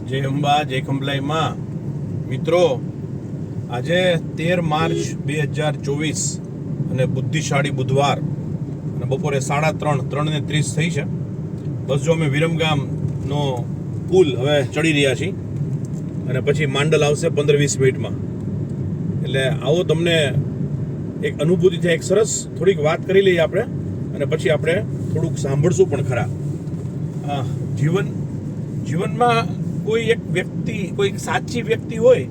જય અંબા, જય ખંભલાઈમાં. મિત્રો, આજે 13 માર્ચ 2024 અને બુદ્ધિશાળી બુધવાર અને બપોરે 3:30 થઈ છે. બસ જો અમે વિરમગામનો પુલ હવે ચડી રહ્યા છીએ અને પછી માંડલ આવશે 15-20 મિનિટમાં. એટલે આવો તમને એક અનુભૂતિ થાય. એક સરસ થોડીક વાત કરી લઈએ આપણે અને પછી આપણે થોડુંક સાંભળશું પણ ખરા. જીવનમાં કોઈ એક વ્યક્તિ, કોઈ સાચી વ્યક્તિ હોય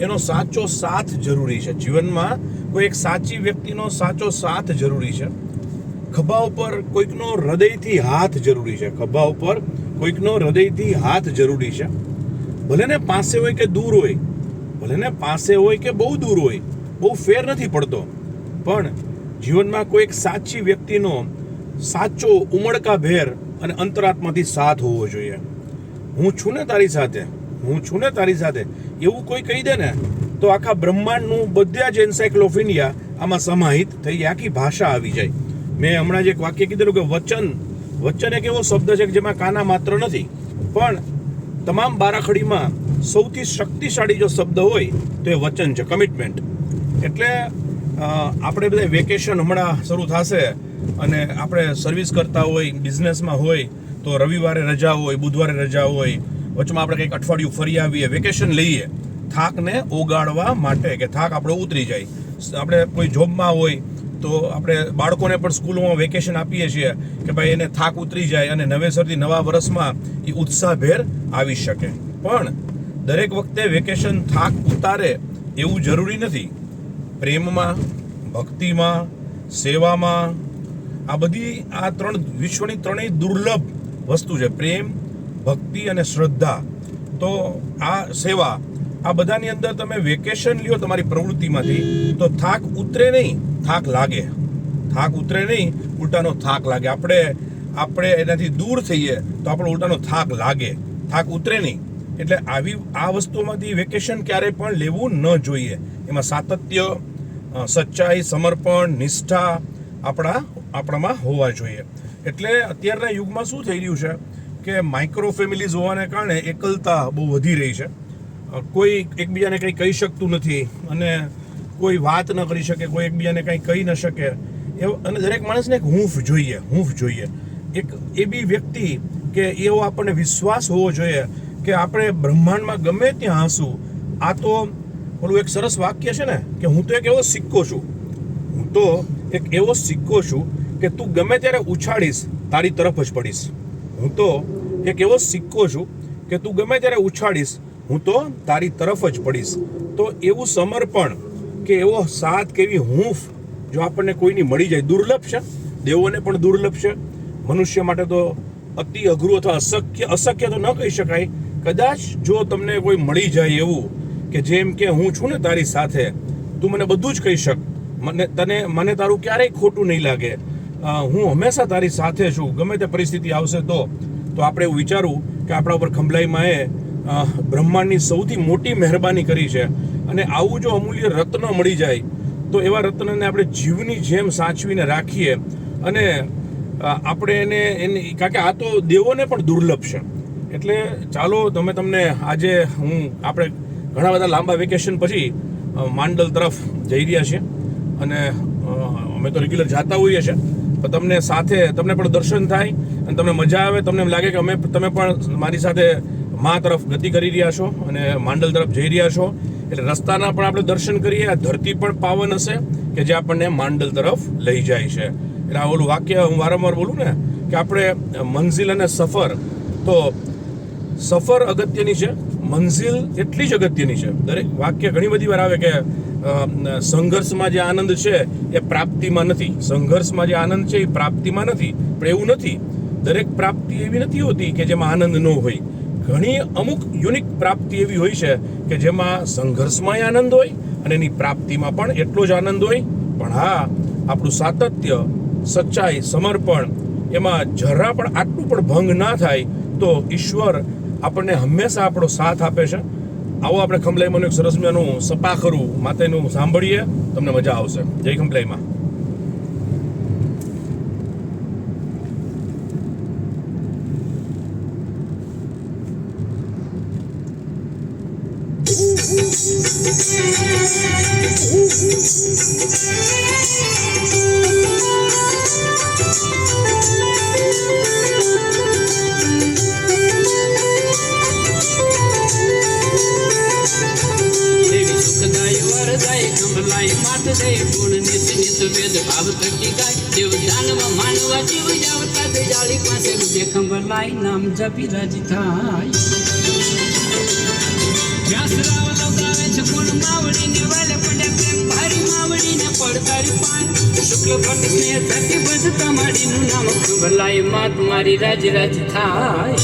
એનો સાચો સાથ જરૂરી છે. જીવનમાં કોઈ એક સાચી વ્યક્તિનો સાચો સાથ જરૂરી છે. ખભા ઉપર કોઈકનો હૃદયથી હાથ જરૂરી છે. ખભા ઉપર કોઈકનો હૃદયથી હાથ જરૂરી છે. ભલે ને પાસે હોય કે દૂર હોય, ભલે ને પાસે હોય કે બહુ દૂર હોય, બહુ ફેર નથી પડતો, પણ જીવનમાં કોઈ એક સાચી વ્યક્તિનો સાચો ઉમળકાભેર અને અંતરાત્માથી સાથ હોવો જોઈએ. હું છું ને તારી સાથે, હું છું ને તારી સાથે, એવું કોઈ કહી દે ને તો આખા બ્રહ્માંડનું બધા જ એન્સાઇક્લોપીડિયા આમાં સમાહિત થઈ આખી ભાષા આવી જાય. મેં હમણાં જ એક વાક્ય કીધેલું કે વચન એક એવો શબ્દ છે કે જેમાં કાના માત્ર નથી, પણ તમામ બારાખડીમાં સૌથી શક્તિશાળી જો શબ્દ હોય તો એ વચન છે, કમિટમેન્ટ. એટલે આપણે બધા વેકેશન હમણાં શરૂ થશે અને આપણે સર્વિસ કરતા હોય, બિઝનેસમાં હોય તો રવિવારે રજા હોય, બુધવારે રજા હોય, વચમાં આપણે કંઈક અઠવાડિયું ફરી આવીએ, વેકેશન લઈએ થાકને ઓગાળવા માટે, કે થાક આપણો ઉતરી જાય. આપણે કોઈ જોબમાં હોય તો આપણે બાળકોને પણ સ્કૂલોમાં વેકેશન આપીએ છીએ કે ભાઈ એને થાક ઉતરી જાય અને નવેસરથી નવા વર્ષમાં એ ઉત્સાહભેર આવી શકે. પણ દરેક વખતે વેકેશન થાક ઉતારે એવું જરૂરી નથી. પ્રેમમાં, ભક્તિમાં, સેવામાં, આ વિશ્વની ત્રણેય દુર્લભ વસ્તુ છે. પ્રેમ, ભક્તિ અને શ્રદ્ધા. તો આ સેવા, આ બધાની અંદર તમે વેકેશન લ્યો તમારી પ્રવૃત્તિમાંથી તો થાક ઉતરે નહીં, થાક લાગે. થાક ઉતરે નહીં, ઉલટાનો થાક લાગે. આપણે એનાથી દૂર થઈએ તો આપણો ઉલટાનો થાક લાગે, થાક ઉતરે નહીં. એટલે આ વસ્તુમાંથી વેકેશન ક્યારેય પણ લેવું ન જોઈએ. એમાં સાતત્ય, સચ્ચાઈ, સમર્પણ, નિષ્ઠા આપણામાં હોવા જોઈએ. એટલે અત્યારના યુગમાં શું થઈ રહ્યું છે કે માઇક્રો ફેમિલીઝ હોવાને કારણે એકલતા બહુ વધી રહી છે. કોઈ એકબીજાને કંઈ કહી શકતું નથી અને કોઈ વાત ન કરી શકે, કોઈ એકબીજાને કંઈ કહી ન શકે. અને દરેક માણસને એક હૂંફ જોઈએ. એક એવી વ્યક્તિ કે એવો આપણને વિશ્વાસ હોવો જોઈએ કે આપણે બ્રહ્માંડમાં ગમે ત્યાં હંસું. આ તો ઓલું એક સરસ વાક્ય છે ને કે હું તો એક એવો સિક્કો છું કે તું ગમે ત્યારે ઉછાળીશ તારી તરફ જ પડીશ. હું તો એક એવો સિક્કો છું કે તું ગમે ત્યારે ઉછાળીશ હું તો તારી તરફ જ પડીશ. તો એવું સમર્પણ કે એવો સાથ, કે એવી હૂંફ જો આપણને કોઈની મળી જાય, દુર્લભ છે, દેવોને પણ દુર્લભ છે. મનુષ્ય માટે તો અતિ અઘરું અથવા અશક્ય તો ન કહી શકાય. કદાચ જો તમને કોઈ મળી જાય એવું કે જેમ કે હું છું ને તારી સાથે, તું મને બધું જ કહી શક, મને તારું ક્યારેય ખોટું નહીં લાગે, હું હંમેશા તારી સાથે છું, ગમે તે પરિસ્થિતિ આવશે તો આપણે એવું વિચારવું કે આપણા ઉપર ખંભલાઈમાં એ બ્રહ્માંડની સૌથી મોટી મહેરબાની કરી છે. અને આવું જો અમૂલ્ય રત્ન મળી જાય તો એવા રત્નને આપણે જીવની જેમ સાચવીને રાખીએ. અને આપણે કારણ કે આ તો દેવોને પણ દુર્લભ છે. એટલે ચાલો તમને આજે આપણે ઘણા બધા લાંબા વેકેશન પછી માંડલ તરફ જઈ રહ્યા છીએ અને અમે તો રેગ્યુલર જાતા હોઈએ છીએ, પણ તમને પણ દર્શન થાય અને તમને મજા આવે. તમને એમ લાગે કે તમે પણ મારી સાથે મા તરફ ગતિ કરી રહ્યા છો અને માંડલ તરફ જઈ રહ્યા છો. એટલે રસ્તાના પણ આપણે દર્શન કરીએ. આ ધરતી પણ પાવન હશે કે જે આપણને માંડલ તરફ લઈ જાય છે. એટલે આ ઓલું વાક્ય હું વારંવાર બોલું ને કે આપણે મંઝિલ અને સફર, તો સફર અગત્યની છે, મંઝિલ એટલી જ અગત્યની છે. દરેક વાક્ય ઘણી બધી વાર આવે કે સંઘર્ષમાં જે આનંદ છે એ પ્રાપ્તિમાં નથી, સંઘર્ષમાં જે આનંદ છે એ પ્રાપ્તિમાં નથી. પણ એવું નથી, દરેક પ્રાપ્તિ એવી નથી હોતી કે જેમાં આનંદ ન હોય. ઘણી અમુક યુનિક પ્રાપ્તિ એવી હોય છે કે જેમાં સંઘર્ષમાં આનંદ હોય અને એની પ્રાપ્તિમાં પણ એટલો જ આનંદ હોય. પણ હા, આપણું સાતત્ય, સચ્ચાઈ, સમર્પણ, એમાં જરા પણ આટલું પણ ભંગ ના થાય તો ઈશ્વર આપણને હંમેશા આપણો સાથ આપે છે. આવો આપણે ખંભલાઈમાંનું એક સરસ મજાનું સપાખરું માતાનું સાંભળીએ, તમને મજા આવશે. જય ખંભલાઈમાં. मात दे गुण नित नित वेद भाव थकी गाय देव दानव मानव जीव जावता दे जाली पासे देखंबलाई नाम जपी राजी थाय व्यासराव लगावे छ कोण मावडी ने वाले पडे प्रेम भारी मावडी ने પડતારી પાન શુક્લ ભટ્ટ ને ધરતી બસ તમારી નું નામ ખંભલાઈ માત મારી રાજી રાજી થાય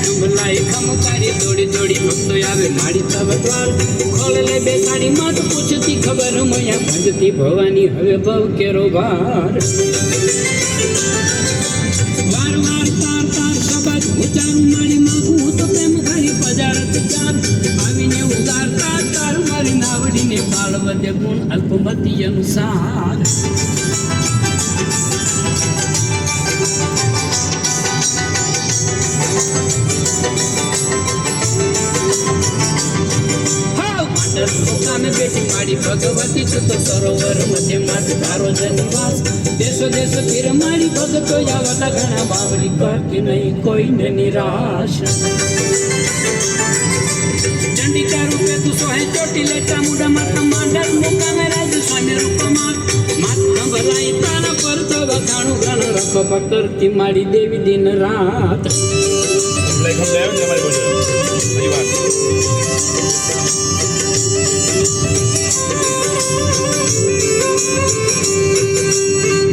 ખંભલાઈ ખમકારી દોડી દોડી ભક્તો આવે માડી તવ દ્વાર ખોલ લે બેસાડી માત પૂછતી ખબર મયા ભજતી ભવાની હવે ભવ કેરો વાર વાર વાર તાર તાર શબ્દ ઉચ્ચારું માડી માગું તો પ્રેમ ઘરી પજારત ચાર આવીને ઉદારતા તાર મારી નાવડીને બાળ વધે ગુણ અલ્પમતી અનુસાર में बेटी माड़ी भगवती सुत सरोवर मध्य मात तारो जनिवास देशो देश फिर माड़ी भगतो यावता घना बावली करती नहीं कोई ने निराश चंडिका रूपे तू सोहे चोटी ले चामुंडा माता मांडल मुका में राज स्वामी रूप मात मात खंभलाई ताना पर तो बखाणु घन रखो पकड़ती माड़ी देवी दिन रात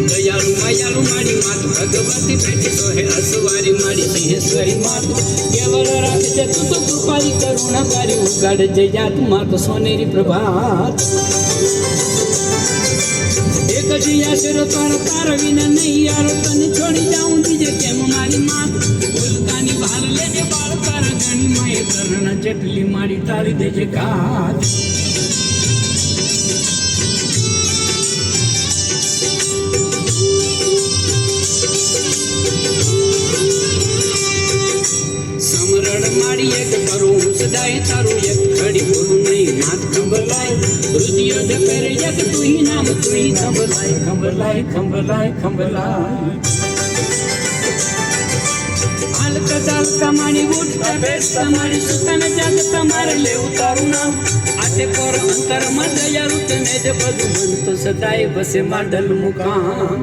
दयालु मायालु माड़ी मात भगवती बेटी तो है असवारी माड़ी सिंहेश्वरी मात केवल रात जे तू तो कृपाली करुणा पारी उगाड़ जय जात मात सोनेरी प्रभात एक जिया सिर तार तार विना नहीं यार तन छोड़ी जाऊं तुझे केम मारी मात उल्कानी भाल ले जे बाल तार गणी माए करण जटली मारी तारी दे जे घात माड़ी एक करूं सदाई तारू एक खड़ी बोलूं नहीं नाथ खंभलाई हृदय दे पेर एक तू ही नाम तू ही खंभलाई खंभलाई खंभलाई खंभलाई अलका जालका माड़ी उठता बेस तुम्हारी सुतन जग तुम्हारे ले उतारू नाम आते पर अंतर मन दया रुत ने दे बदु मन तो सदाई बसे माडल मुकाम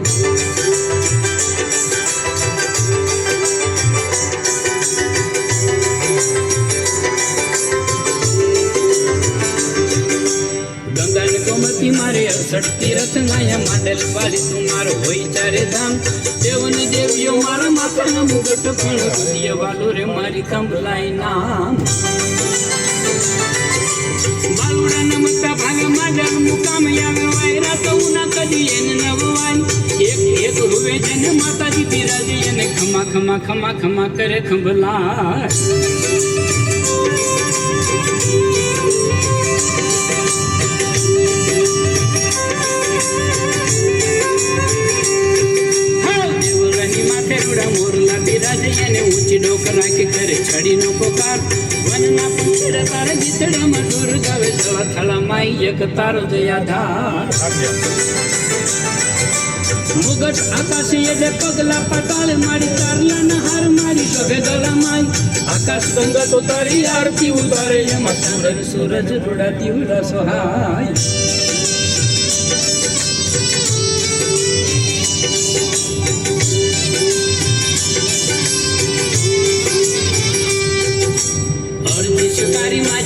मारे 68 तीरथ माया माडल वाली तुम्हारो होई चारे धाम देवन देवियो मारा माथा न मुगट पण हृदय वालो रे मारी खंभलाई नाम बालुड़ा नमस्ता भाग माडल मुकाम यावे वायरा तो ना कदी एन नववाई एक एक रुवे जन माता जी बिराजे ने खमा खमा खमा खमा करे खंभलाई मोरला बिराज याने ऊंची डोक राखी करे छड़ी नो पुकार वनना पुछर तार गीतड़ा मधुर गावे जला थला माई एक तारो दयाधार मुगट आकाश ये दे पगला पताल मारी तारला नहार मारी शोभे गला माई आकाश गंगा तो तारी आरती उतारे यमा सूरज सूरज रुड़ाती उड़ा सोहाय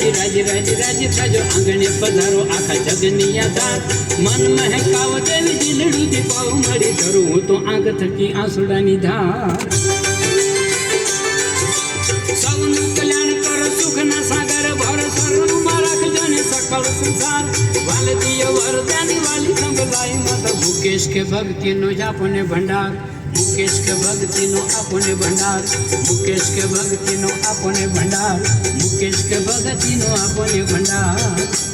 राज राज राज थाजो आंगणे पधारो आखा जगनी आधार मन महकाव देवी दिलडू दीपाव मड़ी धरू हूँ तो आंख थकी आंसुडानी धार सौनु कल्याण कर सुख न सागर भर सरनु मारक जने सकल संसार वाले दियो वरदानी वाली खंभलाई माता मुकेश के भक्ति नो जापने भंडार मुकेश के भक्ति नो अपने भंडार मुकेश के भक्ति नो अपने भंडार मुकेश के भक्ति नो अपने भंडार।